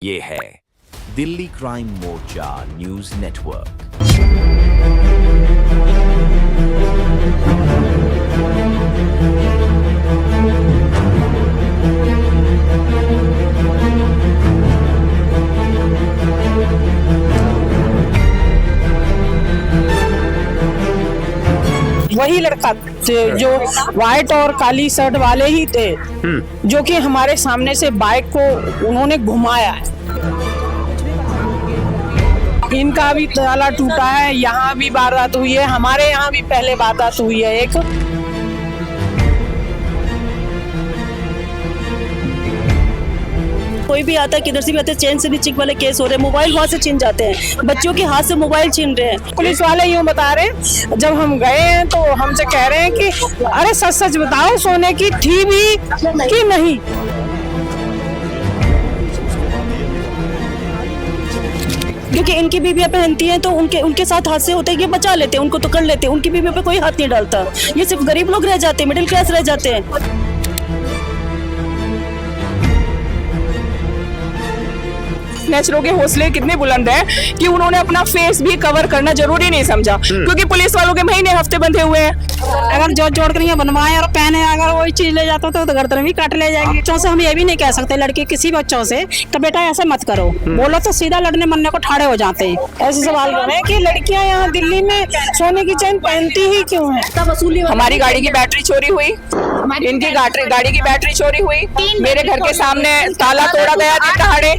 ये है दिल्ली क्राइम मोर्चा news network. वही लड़का जो व्हाइट और काली शर्ट वाले ही थे जो कि हमारे सामने से बाइक को उन्होंने घुमाया है। इनका भी ताला टूटा है, यहाँ भी वारदात हुई है, हमारे यहाँ भी पहले वारदात हुई है एक। कोई भी आता है किधर से भी आते हैं, चेन से भी चिक वाले केस हो रहे हैं, मोबाइल वहां से छीन जाते हैं, बच्चों के हाथ से मोबाइल छीन रहे हैं। पुलिस वाले यूँ बता रहे हैं, जब हम गए हैं तो हमसे कह रहे हैं कि अरे सच सच बताओ सोने की थी भी कि नहीं। क्योंकि इनकी बीवियां पहनती हैं तो उनके साथ हादसे होते हैं, ये बचा लेते हैं, उनको तो कर लेते हैं, उनकी बीवियों पे कोई हाथ नहीं डालता। ये सिर्फ गरीब लोग रह जाते हैं, मिडिल क्लास रह जाते हैं। स्नैचरों के हौसले कितने बुलंद हैं कि उन्होंने अपना फेस भी कवर करना जरूरी नहीं समझा, क्योंकि पुलिस वालों के महीने हफ्ते बंधे हुए हैं। अगर जो जोड़ कर बनवाए और पहने अगर वही चीज ले जाता तो गर्दन भी काट ले जाएंगे। बच्चों से हम ये भी नहीं कह सकते लड़के किसी बच्चों से कि बेटा ऐसे मत करो, बोलो तो सीधा लड़ने मरने को ठाड़े हो जाते हैं। ऐसे सवाल कर रहे हैं कि लड़कियां यहाँ दिल्ली में सोने की चेन पहनती ही क्यों है। हमारी गाड़ी की बैटरी चोरी हुई, इनकी गाड़ी की बैटरी चोरी हुई, मेरे घर के सामने ताला तोड़ा गया दिन दहाड़े।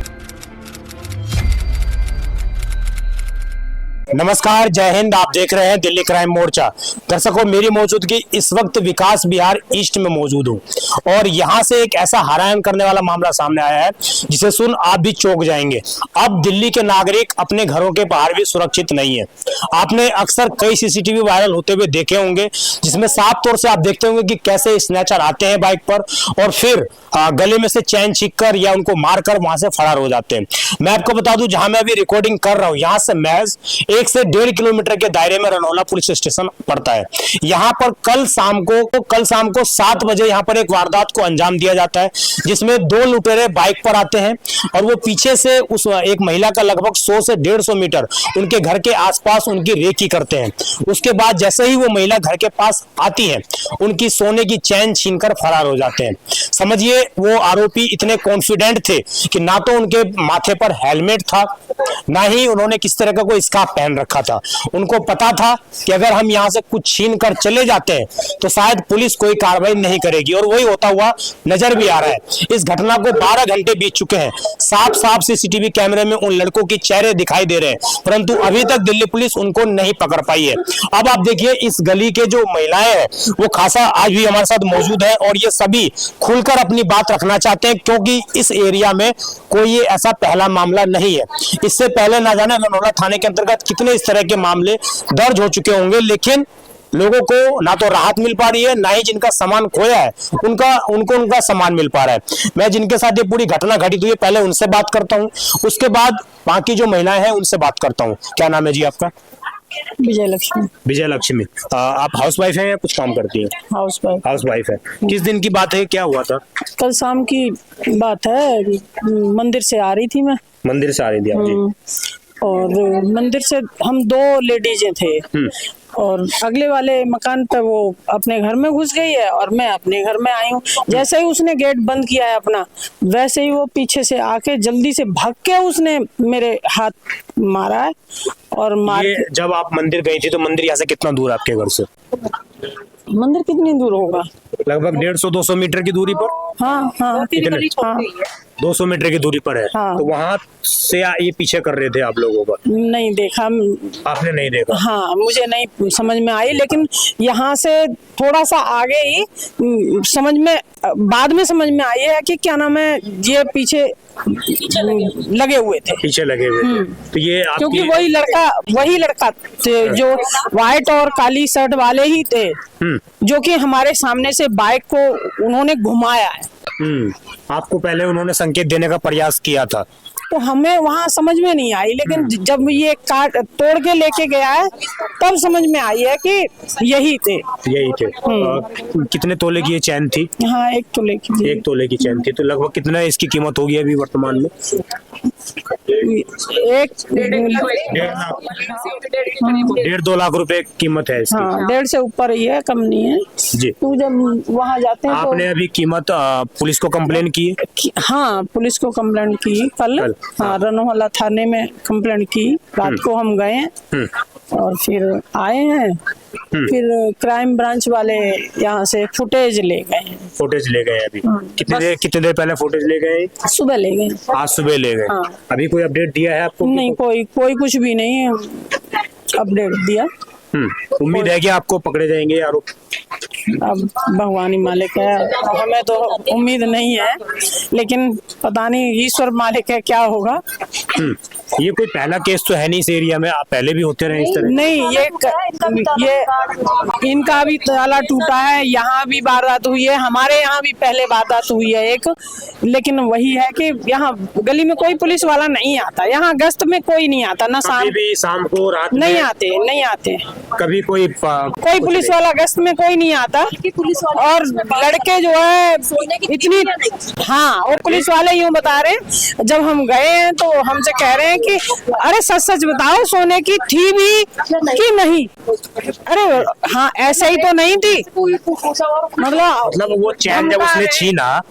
नमस्कार, जय हिंद। आप देख रहे हैं दिल्ली क्राइम मोर्चा। दर्शकों, मेरी मौजूदगी इस वक्त विकास विहार ईस्ट में मौजूद हूं और यहां से एक ऐसा हैरान करने वाला मामला सामने आया है जिसे सुन आप भी चौंक जाएंगे। अब दिल्ली के नागरिक अपने घरों के बाहर भी सुरक्षित नहीं है। आपने अक्सर कई सीसीटीवी वायरल होते हुए देखे होंगे जिसमें साफ तौर से आप देखते होंगे कि कैसे स्नैचर आते हैं बाइक पर और फिर गले में से चैन छीनकर या उनको मारकर वहां से फरार हो जाते हैं। मैं आपको बता दूं, जहां मैं अभी रिकॉर्डिंग कर रहा हूं यहां से महज 1 से 1.5 किलोमीटर के दायरे में रनौला पुलिस स्टेशन पड़ता है। यहाँ पर कल शाम को 7 बजे यहाँ पर एक वारदात को अंजाम दिया जाता है जिसमें 2 लुटेरे बाइक पर आते हैं और वो पीछे से उस एक महिला का लगभग 100 से 150 मीटर उनके घर के आसपास उनकी रेकी करते हैं। उसके बाद जैसे ही वो महिला घर के पास आती है उनकी सोने की चैन छीनकर फरार हो जाते हैं। समझिए वो आरोपी इतने कॉन्फिडेंट थे कि ना तो उनके माथे पर हेलमेट था, ना ही उन्होंने किस तरह का कोई स्कार्फ पहन रखा था। उनको पता था कि अगर हम यहाँ से कुछ छीन कर चले जाते हैं तो शायद पुलिस कोई कार्रवाई नहीं करेगी और वही होता हुआ नजर भी आ रहा है। इस घटना को 12 घंटे बीत चुके हैं। साफ सीसीटीवी कैमरे में उन लड़कों के चेहरे दिखाई दे रहे हैं, परंतु अभी तक दिल्ली पुलिस उनको नहीं पकड़ पाई है। अब आप देखिए, इस गली के जो महिलाएं हैं वो खासा आज भी हमारे साथ मौजूद है और ये सभी खुलकर अपनी बात रखना चाहते हैं क्योंकि इस एरिया में कोई ये ऐसा पहला मामला नहीं है। इससे पहले ना जाने रनौला थाने के अंतर्गत कितने इस तरह के मामले दर्ज हो चुके होंगे, लेकिन लोगों को ना तो राहत मिल पा रही है, ना ही जिनका सामान खोया है उनको उनका सामान मिल पा रहा है। मैं जिनके साथ ये पूरी घटना घटित हुई है पहले उनसे बात करता हूँ, उसके बाद बाकी जो महिलाएं हैं उनसे बात करता हूँ। क्या नाम है जी आपका? विजय लक्ष्मी। विजय लक्ष्मी। आप हाउस वाइफ हैं या कुछ काम करती हैं? हाउस वाइफ है। किस दिन की बात है, क्या हुआ था? कल शाम की बात है, मंदिर से आ रही थी मैं। मंदिर से आ रही थी आप जी? और मंदिर से हम 2 लेडीजें थे और अगले वाले मकान पे वो अपने घर में घुस गई है और मैं अपने घर में आई हूँ। जैसे ही उसने गेट बंद किया है अपना, वैसे ही वो पीछे से आके जल्दी से भाग के उसने मेरे हाथ मारा है और जब आप मंदिर गई थी तो मंदिर यहाँ से कितना दूर आपके घर से? मंदिर कितनी दूर होगा? लगभग 150-200 मीटर की दूरी पर। हाँ 200 मीटर की दूरी पर है। हाँ। तो वहां से ये पीछे कर रहे थे आप लोगों को? नहीं देखा। आपने नहीं देखा? हाँ, मुझे नहीं समझ में आई, लेकिन यहाँ से थोड़ा सा आगे ही बाद में समझ में आई है कि क्या नाम है, ये पीछे लगे हुए थे। पीछे लगे हुए थे। तो ये क्योंकि वही लड़का जो व्हाइट और काली शर्ट वाले ही थे जो कि हमारे सामने से बाइक को उन्होंने घुमाया है। आपको पहले उन्होंने संकेत देने का प्रयास किया था? तो हमें वहाँ समझ में नहीं आई, लेकिन जब ये काट तोड़ के लेके गया है तब समझ में आई है कि यही थे। कितने तोले की ये चैन थी? हाँ, 1 तोले की थी। 1 तोले की चैन थी। तो लगभग कितना इसकी कीमत होगी अभी वर्तमान में? 1.5-2 लाख रुपए कीमत है इसकी। हाँ, 1.5 से ऊपर ही है, कम नहीं है जी। तो जब वहाँ जाते हैं आपने अभी कीमत पुलिस को कंप्लेन की? हाँ, पुलिस को कंप्लेंट की कल। हाँ, रनोवाला थाने में कंप्लेंट की। रात को हम गए और फिर आए हैं। फिर क्राइम ब्रांच वाले यहाँ से फुटेज ले गए। फुटेज ले गए अभी? कितने देर पहले फुटेज ले गए? सुबह ले गए। आज सुबह ले गए। हाँ। अभी कोई अपडेट दिया है आपको? नहीं, कोई कुछ भी नहीं अपडेट दिया। उम्मीद है कि आपको पकड़े जाएंगे आरोप? अब भगवान ही मालिक है, हमें तो उम्मीद नहीं है, लेकिन पता नहीं ईश्वर मालिक है क्या होगा। ये कोई पहला केस तो है नहीं इस एरिया में, आप पहले भी होते रहे इस तरह? नहीं, ये इनका भी ताला टूटा है, यहाँ भी वारदात हुई है, हमारे यहाँ भी पहले वारदात हुई है एक। लेकिन वही है कि यहाँ गली में कोई पुलिस वाला नहीं आता, यहाँ गश्त में कोई नहीं आता, ना शाम को रात नहीं आते कभी कोई पुलिस वाला गश्त में कोई नहीं आता। और लड़के जो है इतनी, हाँ, वो पुलिस वाले यूं बता रहे, जब हम गए हैं तो हमसे कह रहे हैं कि अरे सच बताओ सोने की थी भी कि नहीं। अरे हाँ, ऐसा ही तो नहीं थी। मतलब वो चैन जब उसने छीना,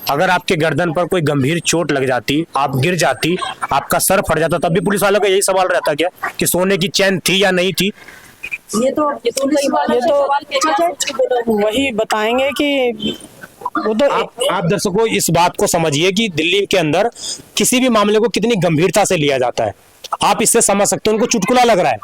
अगर आपके गर्दन पर कोई गंभीर चोट लग जाती, आप गिर जाती, आपका सर फट जाता, तब भी पुलिस वालों का यही सवाल रहता क्या कि सोने की चैन थी या नहीं थी? ये तो वही बताएंगे कि वो तो आप दर्शकों इस बात को समझिए कि दिल्ली के अंदर किसी भी मामले को कितनी गंभीरता से लिया जाता है। आप इससे समझ सकते हैं उनको चुटकुला लग रहा है।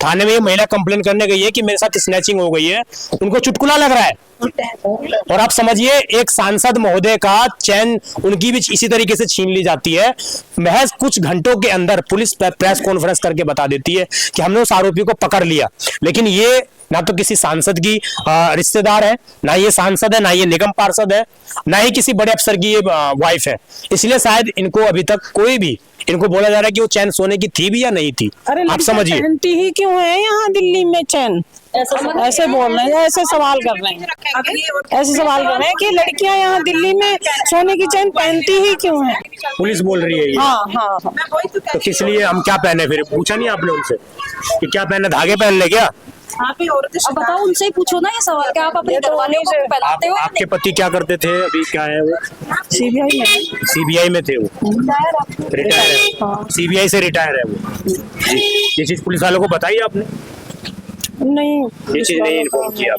थाने में ये महिला कंप्लेन करने गई है कि मेरे साथ स्नैचिंग हो गई है, उनको चुटकुला लग रहा है। और आप समझिए एक सांसद महोदय का चैन उनकी भी इसी तरीके से छीन ली जाती है। महज कुछ घंटों के अंदर पुलिस प्रेस कॉन्फ्रेंस करके बता देती है कि हमने उस आरोपी को पकड़ लिया। लेकिन ये ना तो किसी सांसद की रिश्तेदार है, ना ये सांसद है, ना ये निगम पार्षद है, ना ही किसी बड़े अफसर की ये वाइफ है। इसलिए शायद इनको अभी तक कोई भी इनको बोला जा रहा है कि वो चैन सोने की थी भी या नहीं थी। आप समझिए, पहनती ही क्यों है यहाँ दिल्ली में चैन? ऐसे बोल रहे हैं, ऐसे सवाल कर रहे हैं कि लड़कियां यहाँ दिल्ली में सोने की चैन पहनती ही क्यों है? पुलिस बोल रही है ये। हाँ। तो किस लिए हम क्या पहने? फिर पूछा नहीं आपने उनसे कि क्या पहने? धागे पहन ले क्या? अब बताओ, उनसे ही पूछो ना ये सवाल, क्या आप अपने घरवालों को पहनाते हो? आपके पति क्या करते थे? अभी क्या है वो? सीबीआई में थे वो, रिटायर है। सीबीआई से रिटायर है वो। ये चीज पुलिस वालों को बताई आपने? नहीं, ये चीज नहीं इन्फॉर्म किया।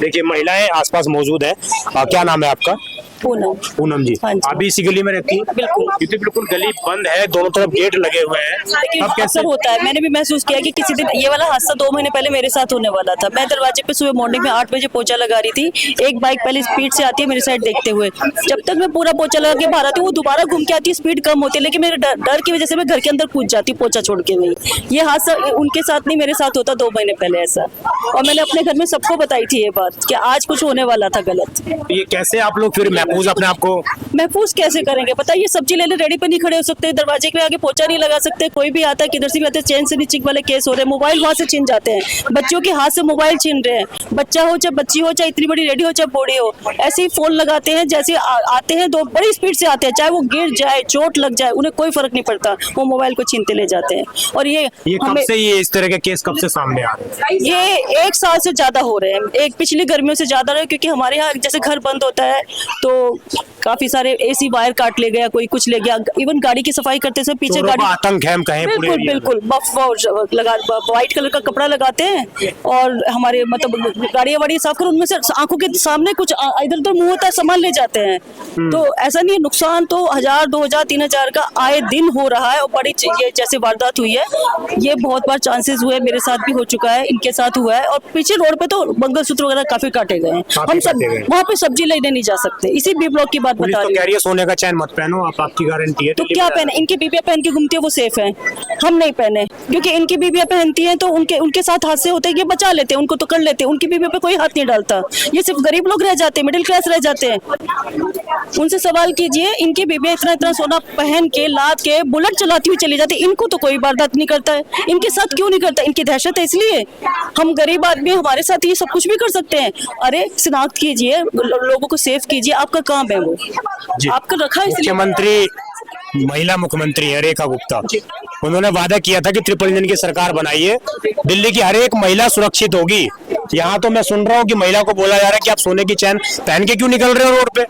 देखिए महिलाएं आसपास मौजूद है। क्या नाम है आपका? पूनम जी। आप भी इसी गली में रहती है? बिल्कुल। क्योंकि बिल्कुल गली बंद है, दोनों तरफ गेट लगे हुए हैं। अब कैसे होता है, मैंने भी महसूस किया कि किसी दिन ये वाला हादसा 2 महीने पहले मेरे साथ होने वाला था। मैं दरवाजे पे सुबह मॉर्निंग में 8 बजे पोछा लगा रही थी, एक बाइक पहले स्पीड से आती है मेरी साइड देखते हुए। जब तक मैं पूरा पोछा लगा के बाहर आती हूँ, वो दोबारा घूम के आती है, स्पीड कम होती है, लेकिन मेरे डर की वजह से मैं घर के अंदर कूद जाती हूँ पोछा छोड़ के नहीं। ये हादसा उनके साथ नहीं, मेरे साथ होता 2 महीने पहले ऐसा। और मैंने अपने घर में सबको बताई थी ये बात कि आज कुछ होने वाला था गलत। ये कैसे आप लोग फिर महफूज अपने आप को महफूज कैसे करेंगे? पता है, ये सब्जी लेने रेडी पे नहीं खड़े हो सकते, दरवाजे के आगे पोछा नहीं लगा सकते। कोई भी आता है, किधर से भी आते हैं, चेन से नीचे वाले केस हो रहे हैं, मोबाइल वहां से छीन जाते हैं, बच्चों के हाथ से मोबाइल छीन रहे हैं। बच्चा हो चाहे बच्ची हो, चाहे इतनी बड़ी रेडी हो चाहे बूढ़ी हो, ऐसे ही फोन लगाते हैं। जैसे आते हैं दो बड़ी स्पीड से आते हैं, चाहे वो गिर जाए, चोट लग जाए, उन्हें कोई फर्क नहीं पड़ता, वो मोबाइल को छीनते ले जाते हैं। और ये कब से ये इस तरह के केस कब से सामने आ रहे हैं? ये 1 साल से ज्यादा हो रहे हैं, एक पिछली गर्मियों से ज्यादा रहे, क्योंकि हमारे यहाँ जैसे घर बंद होता है तो काफी सारे एसी वायर काट ले गया, कोई कुछ ले गया। इवन गाड़ी की सफाई करते समय पीछे गाड़ी आतंक है, हम कहें बिल्कुल व्हाइट कलर का कपड़ा लगाते हैं और हमारे मतलब गाड़ियां वाड़ी साफ कर उनमें से आंखों के सामने कुछ इधर उधर मुंह होता है, सामान ले जाते हैं। तो ऐसा नहीं है, नुकसान तो 1000, 2000, 3000 का आए दिन हो रहा है। और बड़ी ये जैसे वारदात हुई है, ये बहुत बार चांसेस हुए, मेरे साथ भी हो चुका है, इनके साथ हुआ है। और पीछे रोड पे तो मंगलसूत्र वगैरह काफी काटे गए हैं। हम सब वहाँ पे सब्जी लेने नहीं जा सकते, इसी बी ब्लॉक की बात बता रही हूँ। सोने का चैन मत पहनो, आपकी गारंटी है। तो क्या पहने? इनकी बीबियां पहन के घूमती है, वो सेफ है। हम नहीं पहने, क्योंकि इनकी बीबियां पहनती हैं तो उनके साथ हादसे होते हैं, ये बचा लेते हैं, उनको तो कर लेते हैं, उनकी बीबियों पे कोई हाथ नहीं डालता। ये सिर्फ गरीब लोग रह जाते हैं, मिडिल क्लास रह जाते हैं। उनसे सवाल कीजिए, इनकी बीबियां इतना इतना सोना पहन के लाद के बुलेट चलाती हुई चली जाती, इनको तो कोई वारदात नहीं करता है। इनके साथ क्यों नहीं करता? इनकी दहशत है इसलिए। हम गरीब आदमी, हमारे साथ ये सब कुछ भी कर सकते हैं। अरे शिनाख्त कीजिए, लोगों को सेफ कीजिए, आपका काम है वो, आपका रखा है इसलिए। मुख्यमंत्री, महिला मुख्यमंत्री है रेखा गुप्ता, उन्होंने वादा किया था कि ट्रिपल इंजन की सरकार बनाइए, दिल्ली की हर एक महिला सुरक्षित होगी। यहाँ तो मैं सुन रहा हूँ कि महिला को बोला जा रहा है कि आप सोने की चैन पहन के क्यों निकल रहे हो रोड पे।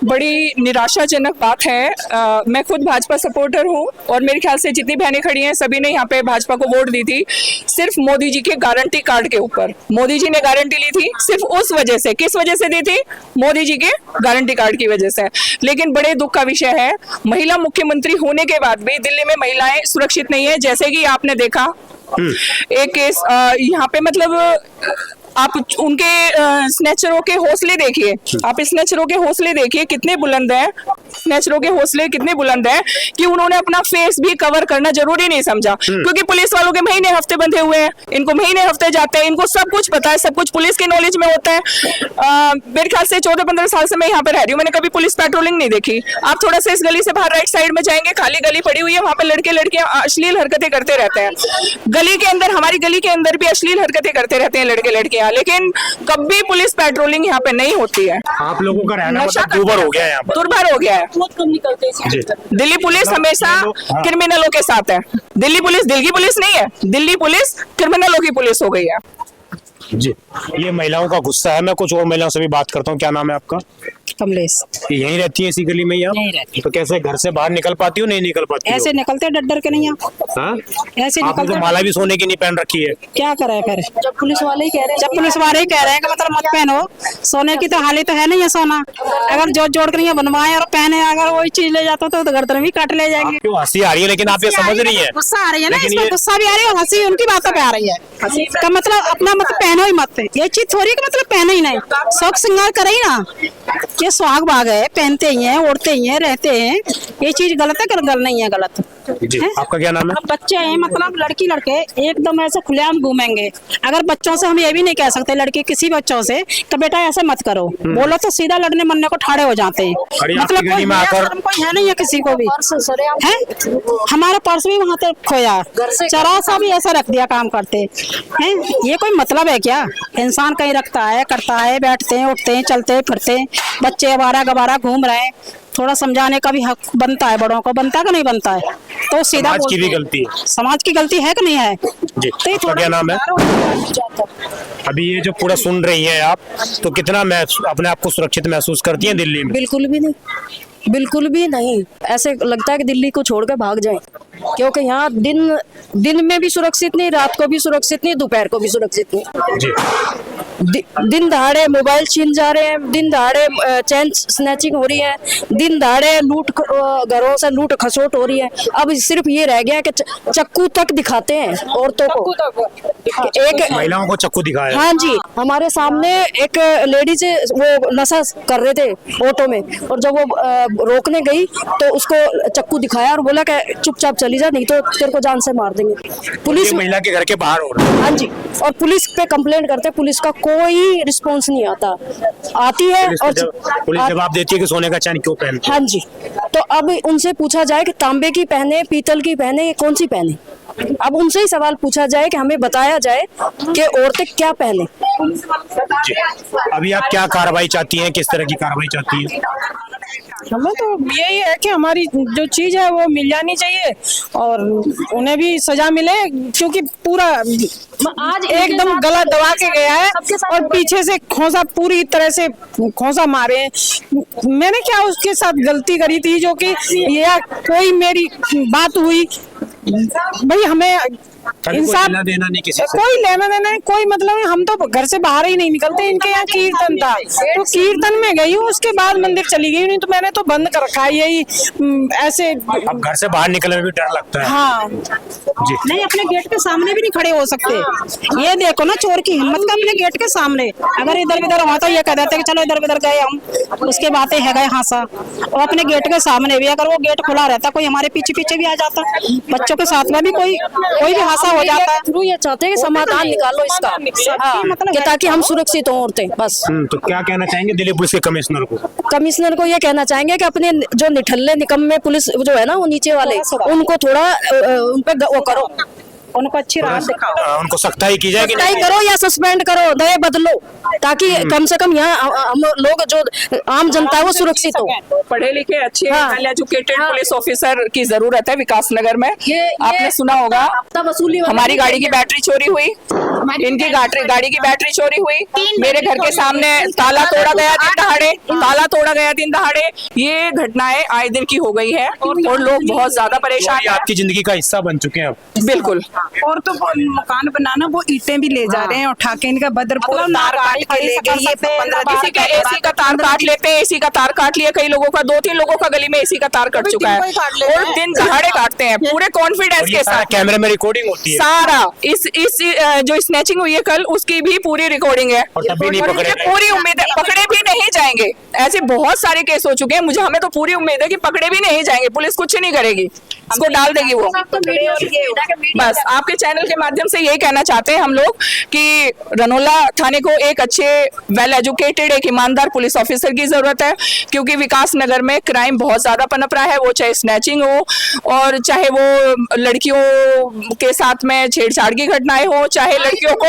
बड़ी निराशाजनक बात है। मैं खुद भाजपा सपोर्टर हूँ और मेरे ख्याल से जितनी बहनें खड़ी हैं सभी ने यहाँ पे भाजपा को वोट दी थी सिर्फ मोदी जी के गारंटी कार्ड के ऊपर। मोदी जी ने गारंटी ली थी सिर्फ उस वजह से। किस वजह से दी थी? मोदी जी के गारंटी कार्ड की वजह से। लेकिन बड़े दुख का विषय है, महिला मुख्यमंत्री होने के बाद भी दिल्ली में महिलाएं सुरक्षित नहीं है। जैसे कि आपने देखा एक केस यहाँ पे, मतलब आप उनके स्नेचरों के हौसले देखिए, आप स्नेचरों के हौसले देखिए कितने बुलंद हैं, स्नेचरों के हौसले कितने बुलंद हैं कि उन्होंने अपना फेस भी कवर करना जरूरी नहीं समझा। क्योंकि पुलिस वालों के महीने हफ्ते बंधे हुए हैं, इनको महीने हफ्ते जाते हैं, इनको सब कुछ पता है, सब कुछ पुलिस की नॉलेज में होता है। मेरे ख्याल से 14-15 साल से मैं यहाँ पे रह रही हूँ, मैंने कभी पुलिस पेट्रोलिंग नहीं देखी। आप थोड़ा सा इस गली से बाहर राइट साइड में जाएंगे, खाली गली पड़ी हुई है, वहां पे लड़के लड़कियां अश्लील हरकतें करते रहते हैं। गली के अंदर, हमारी गली के अंदर भी अश्लील हरकतें करते रहते हैं लड़के लड़कियां, लेकिन कभी पुलिस पेट्रोलिंग यहाँ पे नहीं होती है। आप लोगों का रहना मतलब दुर्भर हो गया है, यहाँ पर दुर्भर हो गया है, बहुत कम निकलते हैं। दिल्ली पुलिस हमेशा क्रिमिनलों के साथ है। दिल्ली पुलिस दिल की पुलिस नहीं है, दिल्ली पुलिस क्रिमिनलों की पुलिस हो गई है। जी, ये महिलाओं का गुस्सा है। मैं कुछ और महिलाओं से भी बात करता हूँ। क्या नाम है आपका? कमलेश। यहीं रहती है इसी गली में? यहीं रहती तो कैसे घर से बाहर निकल पाती हो? नहीं निकल पाती हो? ऐसे निकलते डर के नहीं आप। हाँ? ऐसे आपने तो माला भी सोने की नहीं पहन रखी है। क्या करे फिर? जब पुलिस वाले ही कह रहे हैं, जब पुलिस वाले ही कह रहे हैं कि मतलब मत पहनो, सोने की तो हालत तो है नहीं है सोना। अगर जोड़ कर नहीं बनवाए और पहने, अगर वही चीज ले जाते तो गर्दन भी काट ले जाएंगे। क्यों हंसी आ रही है? लेकिन आप ये समझ रही है, गुस्सा आ रही है ना, लेकिन इसमें गुस्सा भी आ रही है और हंसी उनकी बातों पे आ रही है। का मतलब अपना मत पहनो ही मत, ये चीज थोड़ी कि मतलब पहने ही नहीं, शौक श्रृंगार करे ही ना। ये सुहाग बाग है, पहनते ही हैं, ओढ़ते ही हैं, रहते हैं। ये चीज गलत है, गलत नहीं है, गलत जी। आपका क्या नाम है? अब बच्चे हैं, मतलब लड़की लड़के एकदम ऐसे खुलेआम घूमेंगे। अगर बच्चों से हम ये भी नहीं कह सकते, लड़के किसी बच्चों से तो बेटा ऐसे मत करो, बोलो तो सीधा लड़ने मरने को ठाड़े हो जाते हैं। मतलब कोई है नहीं है किसी को भी है। हमारा पर्स भी वहाँ तक खोया, चरा सा भी ऐसा रख दिया काम करते हैं। ये कोई मतलब है क्या? इंसान कहीं रखता है, करता है, बैठते हैं, उठते हैं, चलते फिरते हैं, बच्चे अबारा गबारा घूम रहे हैं। थोड़ा समझाने का भी हक बनता है, बड़ों को बनता है कि नहीं बनता है? तो सीधा समाज की भी गलती है। समाज की गलती है कि नहीं है? जी। तो आपका क्या नाम है? अभी ये जो पूरा सुन रही हैं आप, तो कितना अपने आप को सुरक्षित महसूस करती हैं दिल्ली में? बिल्कुल भी नहीं, बिल्कुल भी नहीं। ऐसे लगता है कि दिल्ली को छोड़कर भाग जाएं, क्योंकि यहाँ दिन में भी सुरक्षित नहीं, रात को भी सुरक्षित नहीं, दोपहर को भी सुरक्षित नहीं। जी। दिन दहाड़े मोबाइल छीन जा रहे हैं, दिन दहाड़े चैन स्नैचिंग हो रही है, दिन दहाड़े लूट, घरों से लूट खसोट हो रही है। अब सिर्फ ये रह गया कि चक्कू तक दिखाते हैं औरतों को। एक महिलाओं को चक्कू दिखाया? हाँ जी, हमारे सामने एक लेडीज वो नशा कर रहे थे ऑटो में, और जब वो रोकने गई तो उसको चक्कू दिखाया और बोला कि चुपचाप चली जा, नहीं तो तेरे को जान से मार देंगे। पुलिस महिला के घर के बाहर हो रहा है। हाँ जी, और पुलिस पे कंप्लेंट करते, पुलिस का कोई रिस्पॉन्स नहीं आता। आती है और पुलिस जवाब देती है कि सोने का चैन क्यों पहनते? हाँ जी, तो अब उनसे पूछा जाए कि तांबे की पहने, पीतल की पहने, ये कौन सी पहने? अब उनसे ही सवाल पूछा जाए कि हमें बताया जाए कि औरतें क्या पहने। अभी आप क्या कार्रवाई चाहती हैं, किस तरह की कार्रवाई चाहती हैं? हमें तो यही है कि हमारी जो चीज है वो मिल जानी चाहिए और उन्हें भी सजा मिले, क्योंकि पूरा आज एकदम गला दबा के गया है और पीछे से खोसा, पूरी तरह से खोसा मारे। मैंने क्या उसके साथ गलती करी थी जो कि या कोई मेरी बात हुई? भाई हमें कभी कोई लेना देना नहीं किसी से? कोई लेना देना नहीं, कोई मतलब नहीं। हम तो घर से बाहर ही नहीं निकलते। इनके यहाँ कीर्तन था तो कीर्तन में गई हूँ, उसके बाद मंदिर चली गई, नहीं तो मैंने तो बंद कर रखा है यही ऐसे। अब घर से बाहर निकलने में भी डर लगता है। हाँ जी। नहीं, अपने गेट के सामने भी नहीं खड़े हो सकते। ये देखो ना, चोर की हिम्मत का अपने गेट के सामने। अगर इधर उधर हुआ तो ये कह देते कि चलो इधर उधर गए हम, उसके बातें है गए हासा। और अपने गेट के सामने भी अगर वो गेट खुला रहता, कोई हमारे पीछे पीछे भी आ जाता, बच्चों के साथ में भी कोई भी हासा हो जाता। थ्रू ये चाहते हैं कि समाधान निकालो इसका, हाँ, कि ताकि हम सुरक्षित हों औरतें, बस। तो क्या कहना चाहेंगे दिल्ली पुलिस के कमिश्नर को? कमिश्नर को ये कहना चाहेंगे कि अपने जो निठल्ले निकम्मे पुलिस जो है ना, वो नीचे वाले, उनको थोड़ा उन पे वो करो, उनको अच्छी राह दिखाओ, उनको सख्ताई की जाए कि सख्ताई करो या सस्पेंड करो, दया बदलो, ताकि कम से कम यहाँ हम लोग जो आम जनता है वो सुरक्षित हो। पढ़े लिखे अच्छे हाँ। वेल एजुकेटेड पुलिस ऑफिसर की जरूरत है विकास नगर में। आपने सुना होगा वसूली हमारी गाड़ी की बैटरी चोरी हुई, इनकी गाड़ी की बैटरी चोरी हुई, मेरे घर के सामने ताला तोड़ा गया दिन दहाड़े। ये घटनाएं आए दिन की हो गई है और लोग बहुत ज्यादा परेशान ये हैं। आपकी जिंदगी का हिस्सा बन चुके हैं अब। बिल्कुल। और तो मकान बनाना, वो ईंटें भी ले जा रहे हैं उठा के, इनका बदरपुर तार काट के ले गए। ये 15 किसी का एसी का तार काट लेते हैं, एसी का तार काट लिया कई लोगों का, 2-3 लोगों का गली में एसी का तार कट चुका है और दिन दहाड़े काटते हैं पूरे कॉन्फिडेंस के साथ। कैमरे में रिकॉर्डिंग होती है सारा इस जो स्नैचिंग हुई है कल, उसकी भी पूरी रिकॉर्डिंग है और तब भी नहीं और पकड़े मुझे गए। पूरी उम्मीद है पकड़े भी नहीं जाएंगे। ऐसे बहुत सारे केस हो चुके हैं, हमें तो पूरी उम्मीद है कि पकड़े भी नहीं जाएंगे, पुलिस कुछ नहीं करेगी, इसको डाल देगी वो। बस आपके चैनल के माध्यम से यही कहना चाहते हैं हम लोग कि रनोला थाने को एक अच्छे वेल एजुकेटेड, एक ईमानदार पुलिस ऑफिसर की जरूरत है, क्योंकि विकास नगर में क्राइम बहुत ज्यादा पनप रहा है, वो चाहे स्नैचिंग हो और चाहे वो लड़कियों के साथ में छेड़छाड़ की घटनाएं हो, चाहे लड़कियों को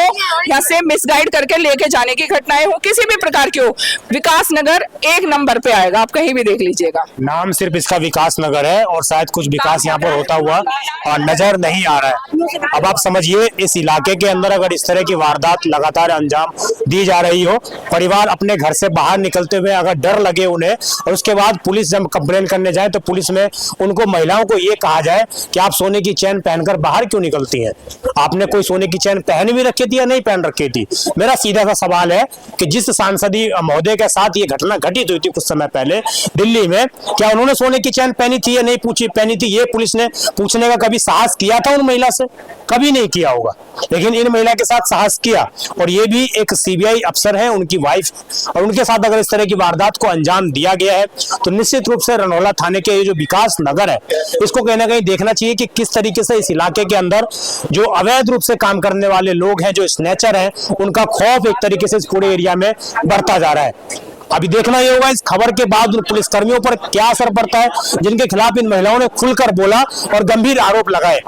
यहाँ से मिसगाइड करके लेके जाने की घटनाएं हो, किसी भी प्रकार की हो, विकास नगर 1 नंबर पे आएगा। आप कहीं भी देख लीजिएगा, नाम सिर्फ इसका विकास नगर है और शायद कुछ विकास यहाँ पर होता हुआ और नजर नहीं आ रहा है। अब आप समझिए, इस इलाके के अंदर अगर इस तरह की वारदात लगातार अंजाम दी जा रही हो, परिवार अपने घर से बाहर निकलते हुए अगर डर लगे उन्हें, और उसके बाद पुलिस जब कंप्लेन करने जाए तो पुलिस में उनको महिलाओं को ये कहा जाए कि आप सोने की चैन पहनकर बाहर क्यों निकलती हैं? आपने कोई सोने की चैन पहन भी रखी थी या नहीं पहन रखी थी? मेरा सीधा सा सवाल है कि जिस सांसदी महोदय के साथ ये घटना घटित हुई थी कुछ समय पहले दिल्ली में, क्या उन्होंने सोने की चैन पहनी थी या नहीं पहनी थी? ये पुलिस ने पूछने का कभी साहस किया था उन महिला से? कभी नहीं किया होगा, लेकिन इन महिला के साथ साहस किया। और ये भी एक सीबीआई अफसर है, उनकी वाइफ, और उनके साथ अगर इस तरह की वारदात को अंजाम दिया गया है तो निश्चित रूप से रनौला थाने के ये जो विकास नगर है, इसको कहीं ना कहीं देखना चाहिए कि किस तरीके से इस इलाके के अंदर जो अवैध रूप से काम करने वाले लोग हैं, जो स्नैचर हैं, उनका खौफ एक तरीके से इस पूरे एरिया में बढ़ता जा रहा है। अभी देखना ये होगा इस खबर के बाद उन पुलिसकर्मियों पर क्या असर पड़ता है जिनके खिलाफ इन महिलाओं ने खुलकर बोला और गंभीर आरोप लगाए।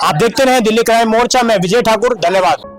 आप देखते रहे दिल्ली क्राइम मोर्चा में विजय ठाकुर, धन्यवाद।